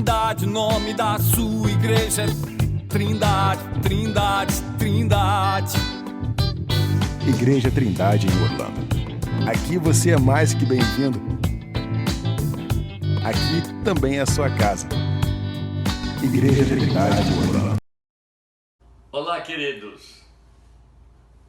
Trindade, o nome da sua igreja é Trindade, Trindade, Trindade. Igreja Trindade em Orlando. Aqui você é mais que bem-vindo. Aqui também é a sua casa. Igreja Trindade em Orlando. Olá, queridos.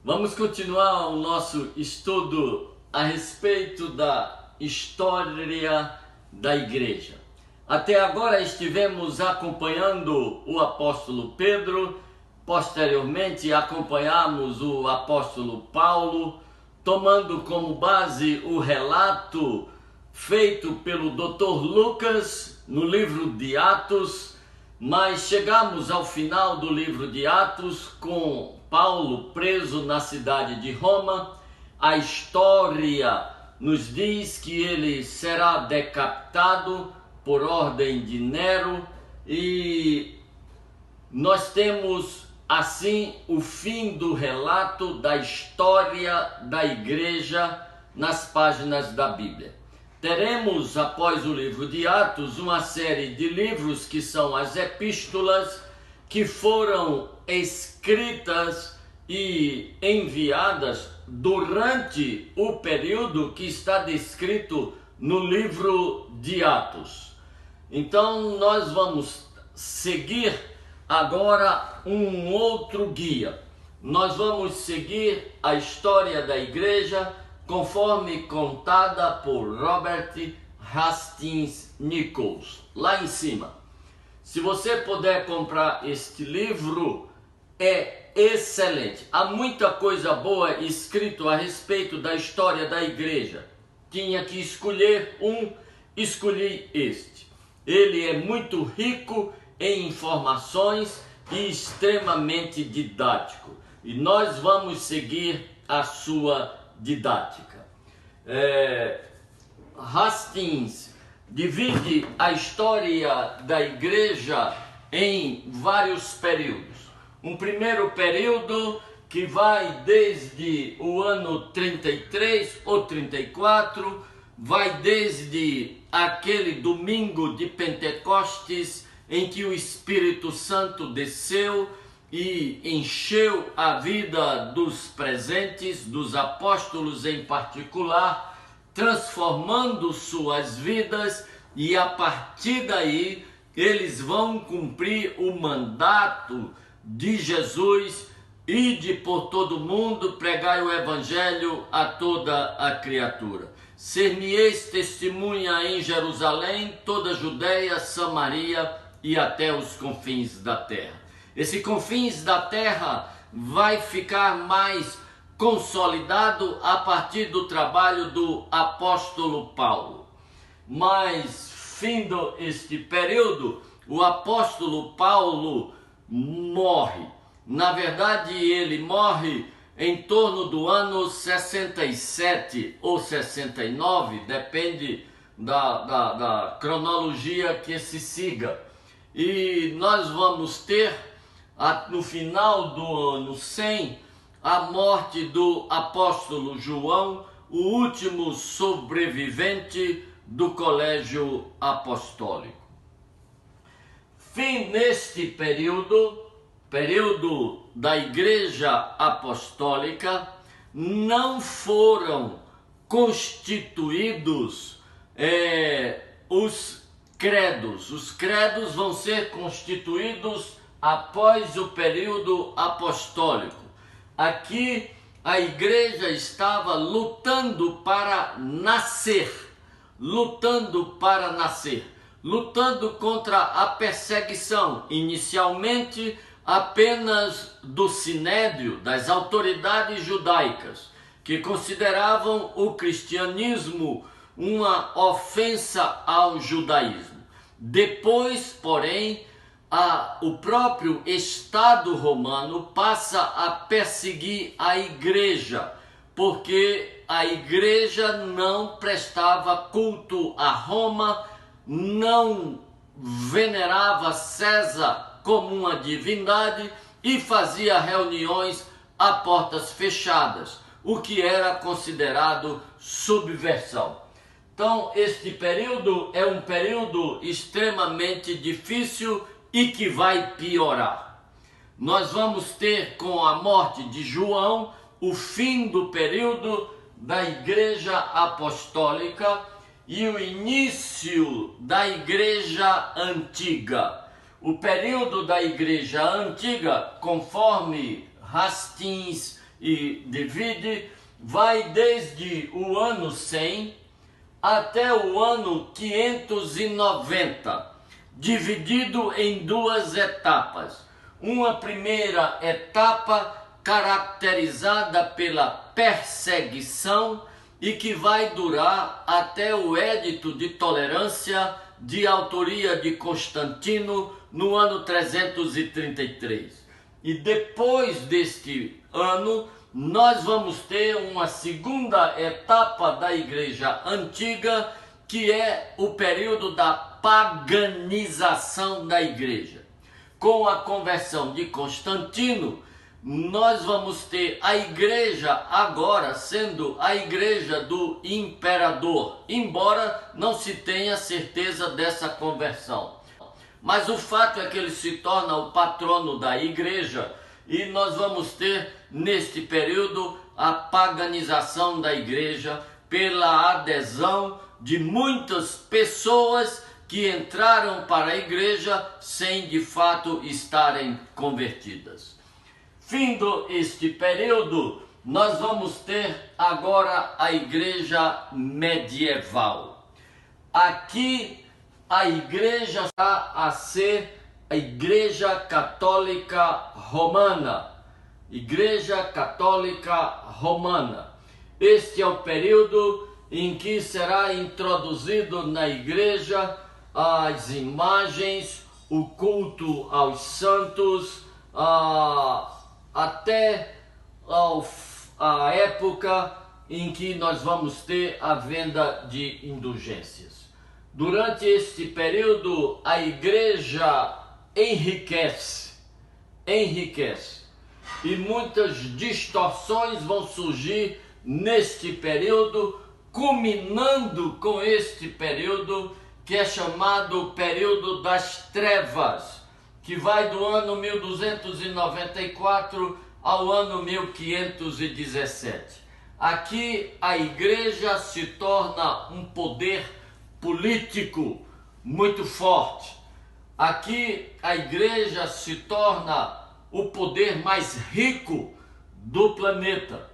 Vamos continuar o nosso estudo a respeito da história da igreja. Até agora estivemos acompanhando o apóstolo Pedro, posteriormente acompanhamos o apóstolo Paulo, tomando como base o relato feito pelo Dr. Lucas no livro de Atos, mas chegamos ao final do livro de Atos com Paulo preso na cidade de Roma. A história nos diz que ele será decapitado por ordem de Nero e nós temos assim o fim do relato da história da igreja nas páginas da Bíblia. Teremos, após o livro de Atos, uma série de livros que são as epístolas, que foram escritas e enviadas durante o período que está descrito no livro de Atos. Então nós vamos seguir agora um outro guia. Nós vamos seguir a história da igreja conforme contada por Robert Hastings Nichols, lá em cima. Se você puder comprar este livro, é excelente. Há muita coisa boa escrito a respeito da história da igreja. Tinha que escolher um, escolhi este. Ele é muito rico em informações e extremamente didático. E nós vamos seguir a sua didática. Hastings divide a história da igreja em vários períodos. Um primeiro período que vai desde o ano 33 ou 34, vai desde aquele domingo de Pentecostes em que o Espírito Santo desceu e encheu a vida dos presentes, dos apóstolos em particular, transformando suas vidas, e a partir daí eles vão cumprir o mandato de Jesus: ide por todo mundo, pregai o evangelho a toda a criatura. Ser-me-eis testemunha em Jerusalém, toda a Judeia, Samaria e até os confins da terra. Esse confins da terra vai ficar mais consolidado a partir do trabalho do apóstolo Paulo. Mas, findo este período, o apóstolo Paulo morre. Na verdade, ele morre em torno do ano 67 ou 69, depende da cronologia que se siga. E nós vamos ter, no final do ano 100, a morte do apóstolo João, o último sobrevivente do colégio apostólico. Fim neste período da igreja apostólica, não foram constituídos os credos. Os credos vão ser constituídos após o período apostólico. Aqui a igreja estava lutando para nascer, lutando contra a perseguição, inicialmente apenas do sinédrio, das autoridades judaicas, que consideravam o cristianismo uma ofensa ao judaísmo. Depois, porém, o próprio Estado romano passa a perseguir a igreja, porque a igreja não prestava culto a Roma, não venerava César como uma divindade e fazia reuniões a portas fechadas, o que era considerado subversão. Então, este período é um período extremamente difícil e que vai piorar. Nós vamos ter, com a morte de João, o fim do período da Igreja Apostólica e o início da Igreja Antiga. O período da Igreja Antiga, conforme Hastings e David, vai desde o ano 100 até o ano 590, dividido em duas etapas. Uma primeira etapa caracterizada pela perseguição e que vai durar até o Edito de Tolerância, de autoria de Constantino, no ano 333. E depois deste ano, nós vamos ter uma segunda etapa da Igreja Antiga, que é o período da paganização da Igreja. Com a conversão de Constantino, nós vamos ter a Igreja agora sendo a Igreja do Imperador, embora não se tenha certeza dessa conversão. Mas o fato é que ele se torna o patrono da Igreja, e nós vamos ter, neste período, a paganização da Igreja pela adesão de muitas pessoas que entraram para a Igreja sem de fato estarem convertidas. Findo este período, nós vamos ter agora a Igreja medieval. Aqui a Igreja está a ser a Igreja Católica Romana. Igreja Católica Romana. Este é o período em que será introduzido na Igreja as imagens, o culto aos santos, até a época em que nós vamos ter a venda de indulgências. Durante este período, a Igreja enriquece, e muitas distorções vão surgir neste período, culminando com este período que é chamado período das trevas, que vai do ano 1294 ao ano 1517. Aqui a Igreja se torna um poder político muito forte. Aqui a Igreja se torna o poder mais rico do planeta.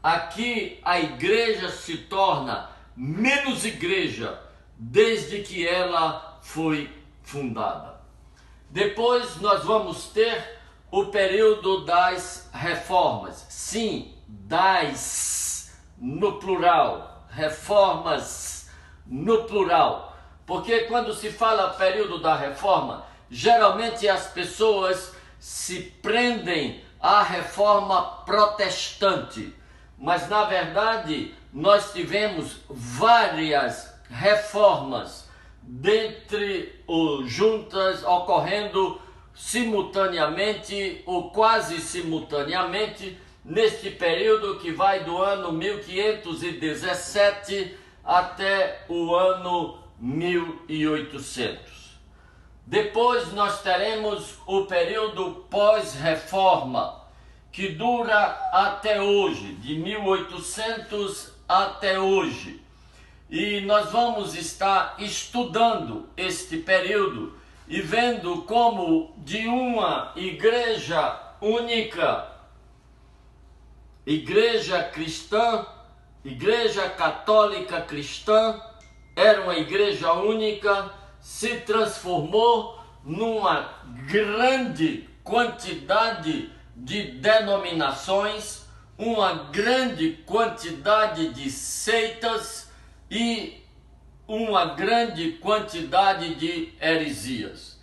Aqui a Igreja se torna menos igreja desde que ela foi fundada. Depois nós vamos ter o período das reformas. Sim, das no plural, reformas no plural. Porque quando se fala período da reforma, geralmente as pessoas se prendem à reforma protestante. Mas na verdade nós tivemos várias reformas juntas, ocorrendo simultaneamente ou quase simultaneamente neste período que vai do ano 1517 até o ano 1800. Depois nós teremos o período pós-reforma, que dura até hoje, de 1800 até hoje. E nós vamos estar estudando este período e vendo como de uma igreja única, igreja cristã, igreja católica cristã, era uma igreja única, se transformou numa grande quantidade de denominações, uma grande quantidade de seitas e uma grande quantidade de heresias.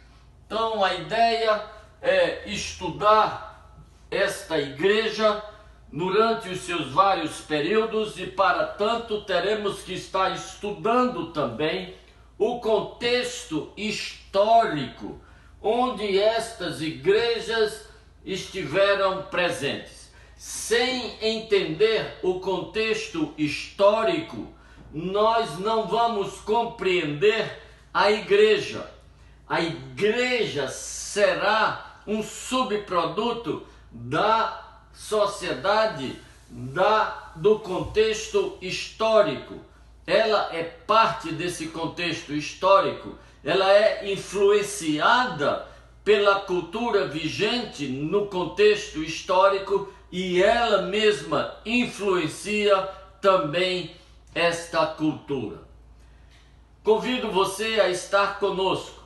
Então a ideia é estudar esta igreja durante os seus vários períodos e para tanto teremos que estar estudando também o contexto histórico onde estas igrejas estiveram presentes. Sem entender o contexto histórico, nós não vamos compreender a igreja. A igreja será um subproduto da sociedade, do contexto histórico. Ela é parte desse contexto histórico, ela é influenciada pela cultura vigente no contexto histórico e ela mesma influencia também esta cultura. Convido você a estar conosco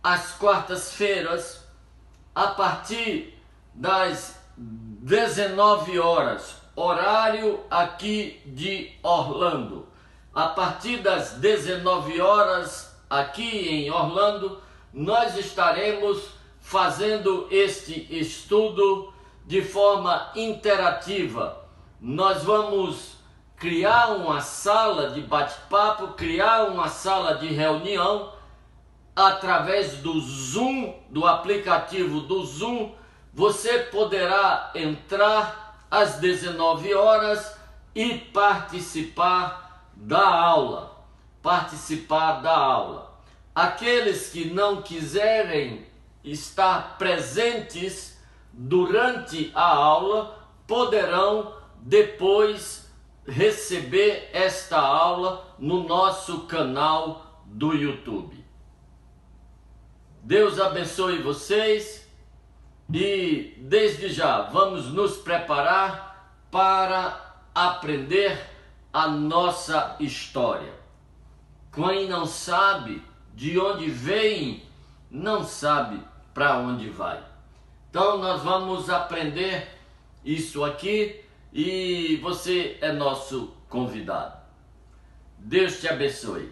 às quartas-feiras, a partir das 19 horas, horário aqui de Orlando. A partir das 19 horas aqui em Orlando, nós estaremos fazendo este estudo de forma interativa. Nós vamos criar uma sala de bate-papo, criar uma sala de reunião através do Zoom, do aplicativo do Zoom. Você poderá entrar às 19 horas e participar da aula. Aqueles que não quiserem estar presentes durante a aula poderão depois receber esta aula no nosso canal do YouTube. Deus abençoe vocês e desde já vamos nos preparar para aprender a nossa história. Quem não sabe de onde vem, não sabe para onde vai. Então nós vamos aprender isso aqui e você é nosso convidado. Deus te abençoe.